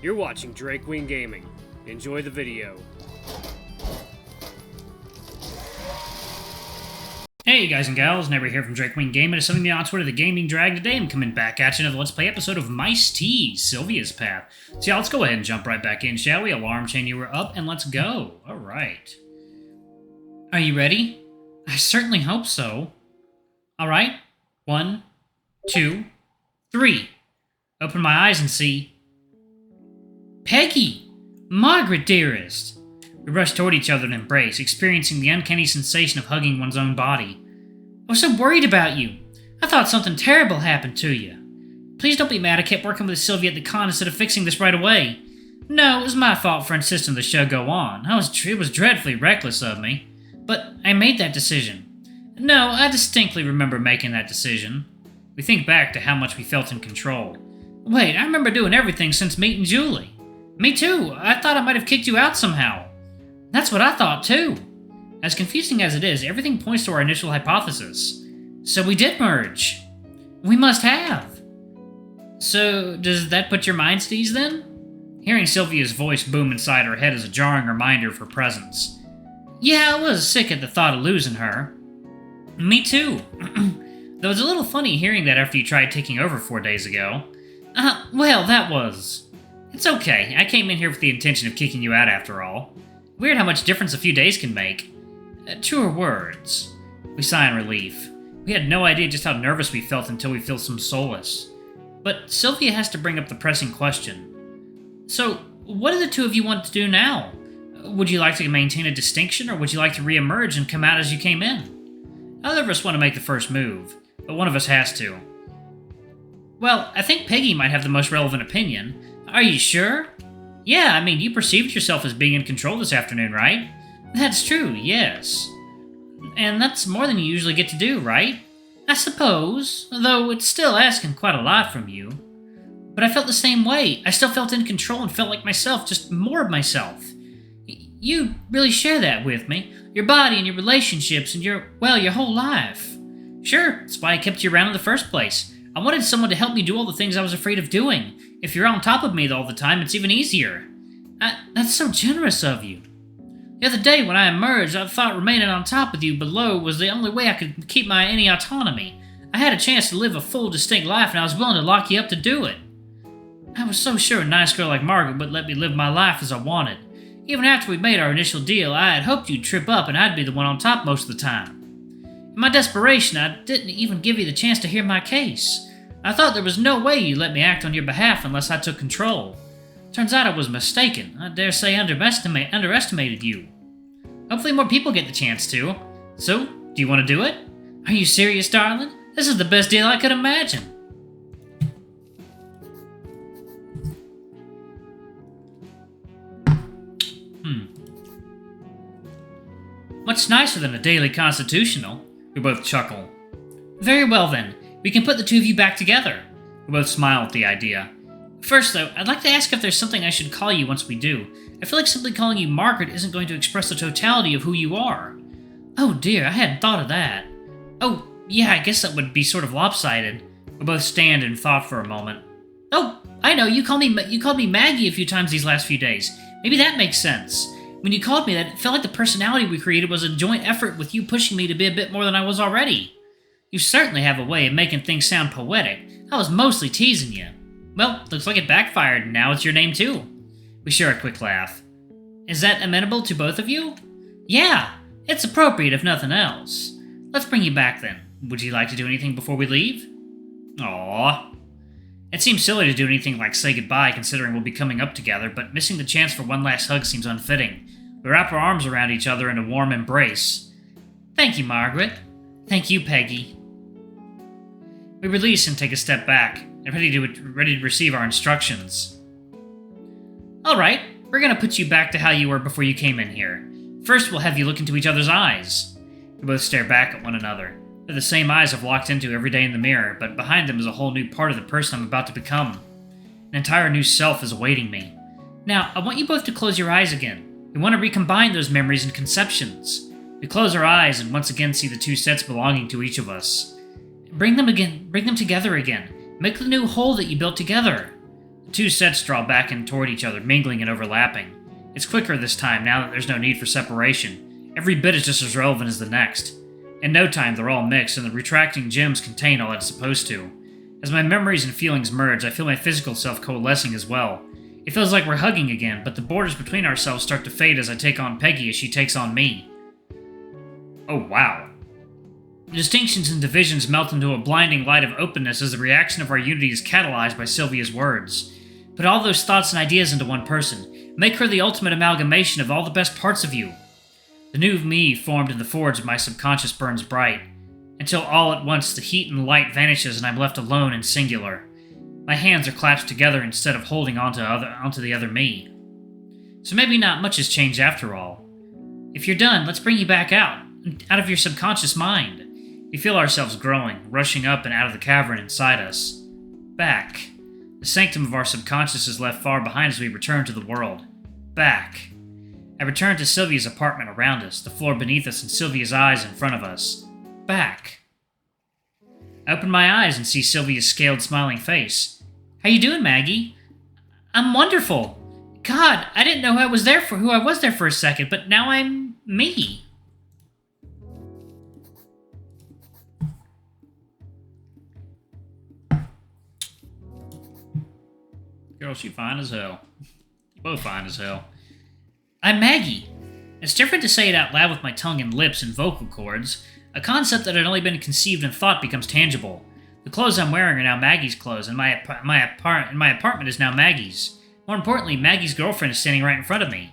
You're watching Drake Queen Gaming. Enjoy the video. Hey guys and gals, Never here from Drake Queen Gaming. It's something on Twitter, the Gaming Drag. Today I'm coming back at you another Let's Play episode of Mice T, Sylvia's Path. So yeah, let's go ahead and jump right back in, shall we? Alarm chain you were up, and let's go. Alright. Are you ready? I certainly hope so. Alright. 1, 2, 3. Open my eyes and see... Peggy! Margaret, dearest! We rushed toward each other in an embrace, experiencing the uncanny sensation of hugging one's own body. I was so worried about you. I thought something terrible happened to you. Please don't be mad I kept working with Sylvia at the con instead of fixing this right away. No, it was my fault for insisting the show go on. It was dreadfully reckless of me. But I made that decision. No, I distinctly remember making that decision. We think back to how much we felt in control. Wait, I remember doing everything since meeting Julie. Me too. I thought I might have kicked you out somehow. That's what I thought too. As confusing as it is, everything points to our initial hypothesis. So we did merge. We must have. So, does that put your mind at ease then? Hearing Sylvia's voice boom inside her head is a jarring reminder of her presence. Yeah, I was sick at the thought of losing her. Me too. Though it's a little funny hearing that after you tried taking over 4 days ago. Well, that was... It's okay, I came in here with the intention of kicking you out after all. Weird how much difference a few days can make. Truer words. We sigh in relief. We had no idea just how nervous we felt until we felt some solace. But Sylvia has to bring up the pressing question. So, what do the two of you want to do now? Would you like to maintain a distinction, or would you like to re-emerge and come out as you came in? Neither of us want to make the first move, but one of us has to. Well, I think Peggy might have the most relevant opinion. Are you sure? Yeah, I mean, you perceived yourself as being in control this afternoon, right? That's true, yes. And that's more than you usually get to do, right? I suppose, though it's still asking quite a lot from you. But I felt the same way. I still felt in control and felt like myself, just more of myself. You really share that with me. Your body and your relationships and your whole life. Sure, that's why I kept you around in the first place. I wanted someone to help me do all the things I was afraid of doing. If you're on top of me all the time, it's even easier. That's so generous of you. The other day when I emerged, I thought remaining on top with you below was the only way I could keep any autonomy. I had a chance to live a full, distinct life, and I was willing to lock you up to do it. I was so sure a nice girl like Margaret would let me live my life as I wanted. Even after we made our initial deal, I had hoped you'd trip up and I'd be the one on top most of the time. In my desperation, I didn't even give you the chance to hear my case. I thought there was no way you'd let me act on your behalf unless I took control. Turns out I was mistaken. I dare say I underestimated you. Hopefully more people get the chance to. So, do you want to do it? Are you serious, darling? This is the best deal I could imagine. Much nicer than a daily constitutional. We both chuckle. Very well then. We can put the two of you back together. We both smile at the idea. First, though, I'd like to ask if there's something I should call you once we do. I feel like simply calling you Margaret isn't going to express the totality of who you are. Oh dear, I hadn't thought of that. Oh, yeah, I guess that would be sort of lopsided. We both stand in thought for a moment. Oh, I know, you called me Maggie a few times these last few days. Maybe that makes sense. When you called me that, it felt like the personality we created was a joint effort with you pushing me to be a bit more than I was already. You certainly have a way of making things sound poetic. I was mostly teasing you. Well, looks like it backfired, and now it's your name too. We share a quick laugh. Is that amenable to both of you? Yeah, it's appropriate if nothing else. Let's bring you back then. Would you like to do anything before we leave? Aww. It seems silly to do anything like say goodbye considering we'll be coming up together, but missing the chance for one last hug seems unfitting. We wrap our arms around each other in a warm embrace. Thank you, Margaret. Thank you, Peggy. We release and take a step back, and ready to receive our instructions. Alright, we're gonna put you back to how you were before you came in here. First, we'll have you look into each other's eyes. We both stare back at one another. They're the same eyes I've walked into every day in the mirror, but behind them is a whole new part of the person I'm about to become. An entire new self is awaiting me. Now, I want you both to close your eyes again. We want to recombine those memories and conceptions. We close our eyes and once again see the two sets belonging to each of us. Bring them together again. Make the new whole that you built together. The two sets draw back and toward each other, mingling and overlapping. It's quicker this time, now that there's no need for separation. Every bit is just as relevant as the next. In no time, they're all mixed, and the retracting gems contain all it's supposed to. As my memories and feelings merge, I feel my physical self coalescing as well. It feels like we're hugging again, but the borders between ourselves start to fade as I take on Peggy as she takes on me. Oh, wow. The distinctions and divisions melt into a blinding light of openness as the reaction of our unity is catalyzed by Sylvia's words. Put all those thoughts and ideas into one person. Make her the ultimate amalgamation of all the best parts of you. The new me formed in the forge of my subconscious burns bright, until all at once the heat and light vanishes and I'm left alone and singular. My hands are clasped together instead of holding onto the other me. So maybe not much has changed after all. If you're done, let's bring you back out of your subconscious mind. We feel ourselves growing, rushing up and out of the cavern inside us. Back. The sanctum of our subconscious is left far behind as we return to the world. Back. I return to Sylvia's apartment around us, the floor beneath us, and Sylvia's eyes in front of us. Back. I open my eyes and see Sylvia's scaled, smiling face. How you doing, Maggie? I'm wonderful. God, I didn't know who I was there for a second, but now I'm me. Girl, she fine as hell. Both fine as hell. I'm Maggie. It's different to say it out loud with my tongue and lips and vocal cords. A concept that had only been conceived in thought becomes tangible. The clothes I'm wearing are now Maggie's clothes, and my apartment is now Maggie's. More importantly, Maggie's girlfriend is standing right in front of me.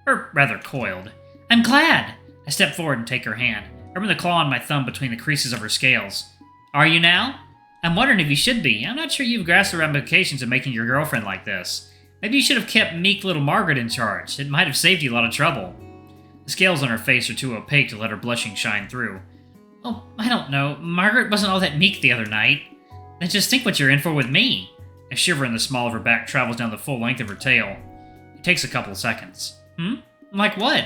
Or rather, coiled. I'm glad. I step forward and take her hand, rubbing the claw on my thumb between the creases of her scales. Are you now? I'm wondering if you should be. I'm not sure you've grasped the ramifications of making your girlfriend like this. Maybe you should have kept meek little Margaret in charge. It might have saved you a lot of trouble. The scales on her face are too opaque to let her blushing shine through. Oh, I don't know. Margaret wasn't all that meek the other night. Then just think what you're in for with me. A shiver in the small of her back travels down the full length of her tail. It takes a couple of seconds. Like what?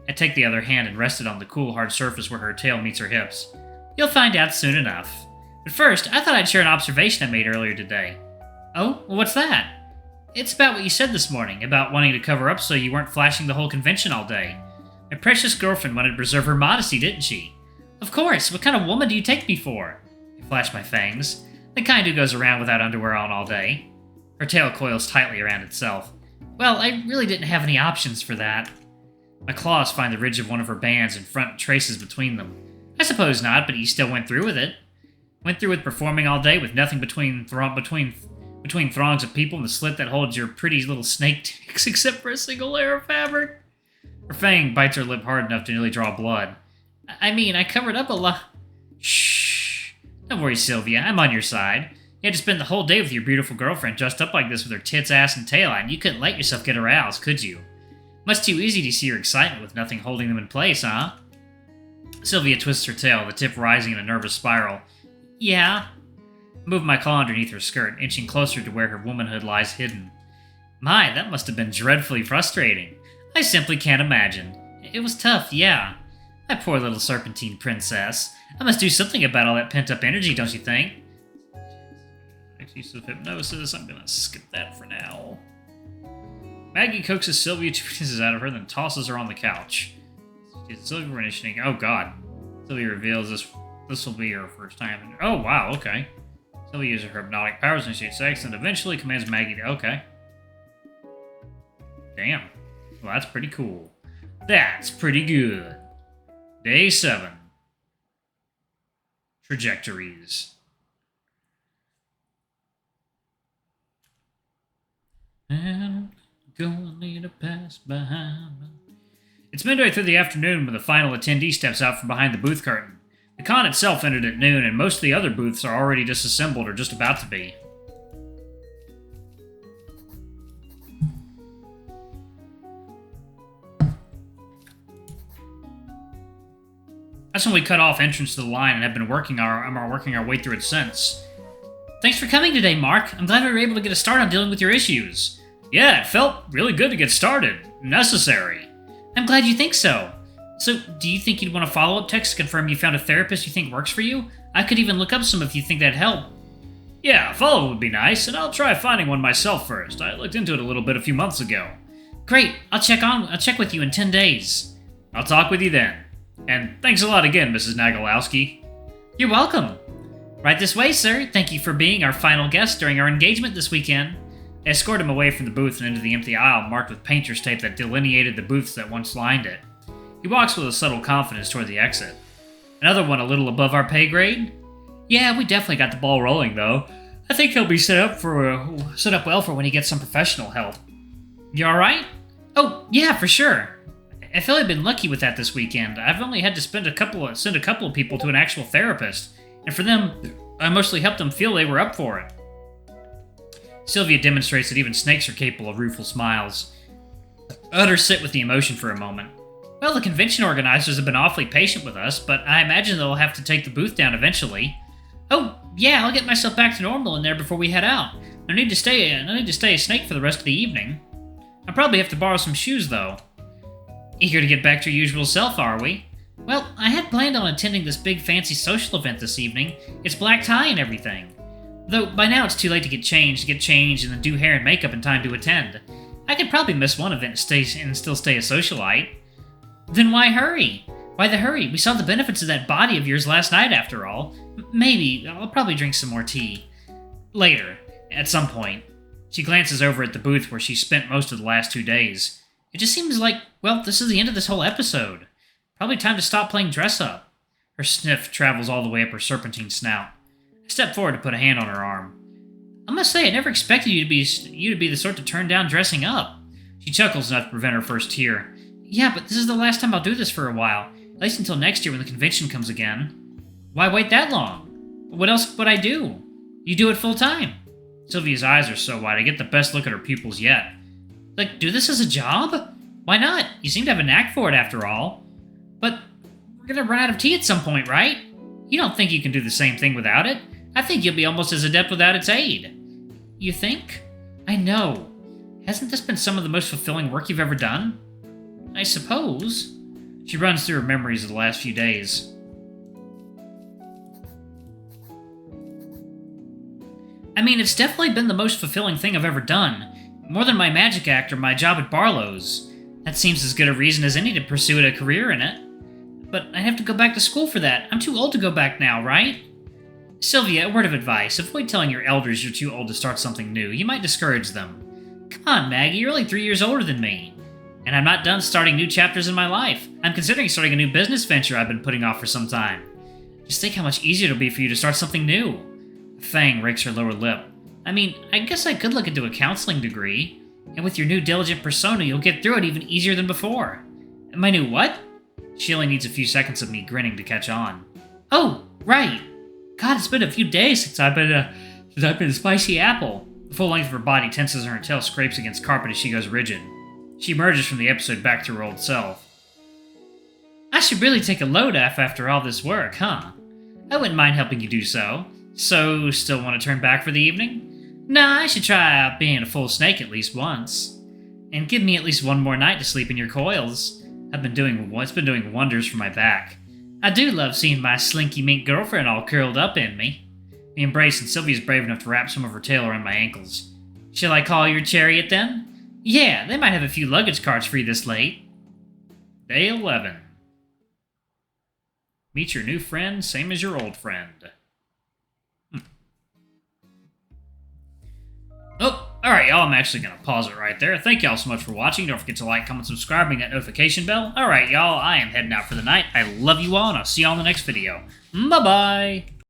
I take the other hand and rest it on the cool, hard surface where her tail meets her hips. You'll find out soon enough. But first, I thought I'd share an observation I made earlier today. Oh? Well, what's that? It's about what you said this morning, about wanting to cover up so you weren't flashing the whole convention all day. My precious girlfriend wanted to preserve her modesty, didn't she? Of course, what kind of woman do you take me for? I flash my fangs. The kind who goes around without underwear on all day. Her tail coils tightly around itself. Well, I really didn't have any options for that. My claws find the ridge of one of her bands and front traces between them. I suppose not, but you still went through with it. Went through with performing all day with nothing between throngs of people and the slit that holds your pretty little snake ticks except for a single layer of fabric. Her fang bites her lip hard enough to nearly draw blood. I mean, I covered up a lot. Shh. Don't worry, Sylvia. I'm on your side. You had to spend the whole day with your beautiful girlfriend dressed up like this with her tits, ass, and tail out, and you couldn't let yourself get aroused, could you? Much too easy to see your excitement with nothing holding them in place, huh? Sylvia twists her tail, the tip rising in a nervous spiral. Yeah. I move my claw underneath her skirt, inching closer to where her womanhood lies hidden. My, that must have been dreadfully frustrating. I simply can't imagine. It was tough, yeah. My poor little serpentine princess. I must do something about all that pent-up energy, don't you think? Next use of hypnosis, I'm gonna skip that for now. Maggie coaxes Sylvia two pieces out of her, then tosses her on the couch. Sylvia initiating. Oh god. Sylvia reveals this will be her first time. Oh wow, okay. Sylvia uses her hypnotic powers to initiate sex and eventually commands Maggie to. Okay. Damn. Well, that's pretty cool. That's pretty good. Day 7. Trajectories. And gonna need a pass behind. It's midway through the afternoon when the final attendee steps out from behind the booth curtain. The con itself ended at noon, and most of the other booths are already disassembled or just about to be. That's when we cut off entrance to the line and have been working our way through it since. Thanks for coming today, Mark. I'm glad we were able to get a start on dealing with your issues. Yeah, it felt really good to get started. Necessary. I'm glad you think so. So, do you think you'd want a follow-up text to confirm you found a therapist you think works for you? I could even look up some if you think that'd help. Yeah, a follow would be nice, and I'll try finding one myself first. I looked into it a little bit a few months ago. Great, I'll check with you in 10 days. I'll talk with you then. And thanks a lot again, Mrs. Nagalowski. You're welcome. Right this way, sir. Thank you for being our final guest during our engagement this weekend. I escort him away from the booth and into the empty aisle marked with painter's tape that delineated the booths that once lined it. He walks with a subtle confidence toward the exit. Another one a little above our pay grade? Yeah, we definitely got the ball rolling, though. I think he'll be set up well for when he gets some professional help. You alright? Oh, yeah, for sure. I feel I've been lucky with that this weekend. I've only had to send a couple of people to an actual therapist, and for them, I mostly helped them feel they were up for it. Sylvia demonstrates that even snakes are capable of rueful smiles. I let her sit with the emotion for a moment. Well, the convention organizers have been awfully patient with us, but I imagine they'll have to take the booth down eventually. Oh, yeah, I'll get myself back to normal in there before we head out. No need to stay a snake for the rest of the evening. I'll probably have to borrow some shoes, though. Eager to get back to your usual self, are we? Well, I had planned on attending this big fancy social event this evening. It's black tie and everything. Though by now it's too late to get changed, and then do hair and makeup in time to attend. I could probably miss one event and still stay a socialite. Then why hurry? Why the hurry? We saw the benefits of that body of yours last night, after all. Maybe. I'll probably drink some more tea. Later. At some point. She glances over at the booth where she spent most of the last 2 days. It just seems like, well, this is the end of this whole episode. Probably time to stop playing dress-up. Her sniff travels all the way up her serpentine snout. I step forward to put a hand on her arm. I must say, I never expected you to be the sort to turn down dressing up. She chuckles enough to prevent her first tear. Yeah, but this is the last time I'll do this for a while. At least until next year when the convention comes again. Why wait that long? What else would I do? You do it full time. Sylvia's eyes are so wide I get the best look at her pupils yet. Like, do this as a job? Why not? You seem to have a knack for it after all. But we're gonna run out of tea at some point, right? You don't think you can do the same thing without it? I think you'll be almost as adept without its aid. You think? I know. Hasn't this been some of the most fulfilling work you've ever done? I suppose. She runs through her memories of the last few days. I mean, it's definitely been the most fulfilling thing I've ever done. More than my magic act or my job at Barlow's. That seems as good a reason as any to pursue a career in it. But I have to go back to school for that. I'm too old to go back now, right? Sylvia, a word of advice. Avoid telling your elders you're too old to start something new. You might discourage them. Come on, Maggie, you're only 3 years older than me. And I'm not done starting new chapters in my life. I'm considering starting a new business venture I've been putting off for some time. Just think how much easier it'll be for you to start something new. Fang rakes her lower lip. I mean, I guess I could look into a counseling degree. And with your new diligent persona, you'll get through it even easier than before. My new what? She only needs a few seconds of me grinning to catch on. Oh, right. God, it's been a few days since I've been a spicy apple. The full length of her body tenses and her tail scrapes against carpet as she goes rigid. She emerges from the episode back to her old self. I should really take a load off after all this work, huh? I wouldn't mind helping you do so. So, still want to turn back for the evening? Nah, I should try out being a full snake at least once. And give me at least one more night to sleep in your coils. It's been doing wonders for my back. I do love seeing my slinky mink girlfriend all curled up in me. We embrace and Sylvia's brave enough to wrap some of her tail around my ankles. Shall I call your chariot then? Yeah, they might have a few luggage carts free this late. Day 11. Meet your new friend, same as your old friend. Oh, alright y'all, I'm actually going to pause it right there. Thank y'all so much for watching. Don't forget to like, comment, subscribe, ring that notification bell. Alright y'all, I am heading out for the night. I love you all, and I'll see y'all in the next video. Bye-bye!